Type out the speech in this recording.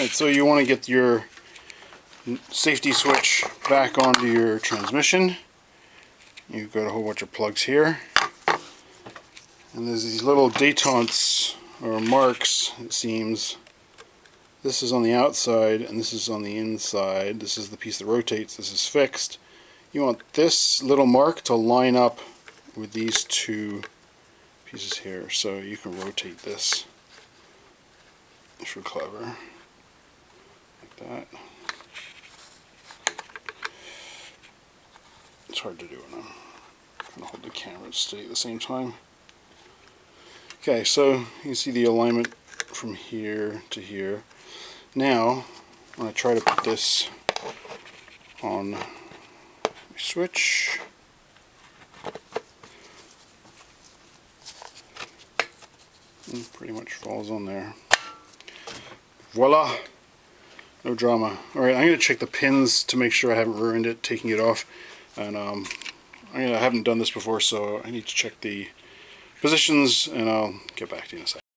Right, so you want to get your safety switch back onto your transmission. You've got a whole bunch of plugs here. And there's these little detents or marks, it seems. This is on the outside and this is on the inside. This is the piece that rotates, this is fixed. You want this little mark to line up with these two pieces here, so you can rotate this. If you're clever. Like that. It's hard to do when I'm trying to hold the camera steady at the same time. Okay, so you can see the alignment from here to here. Now, I'm going to try to put this on my switch. It pretty much falls on there. Voila! No drama. Alright, I'm going to check the pins to make sure I haven't ruined it, taking it off. And I haven't done this before, so I need to check the positions, and I'll get back to you in a second.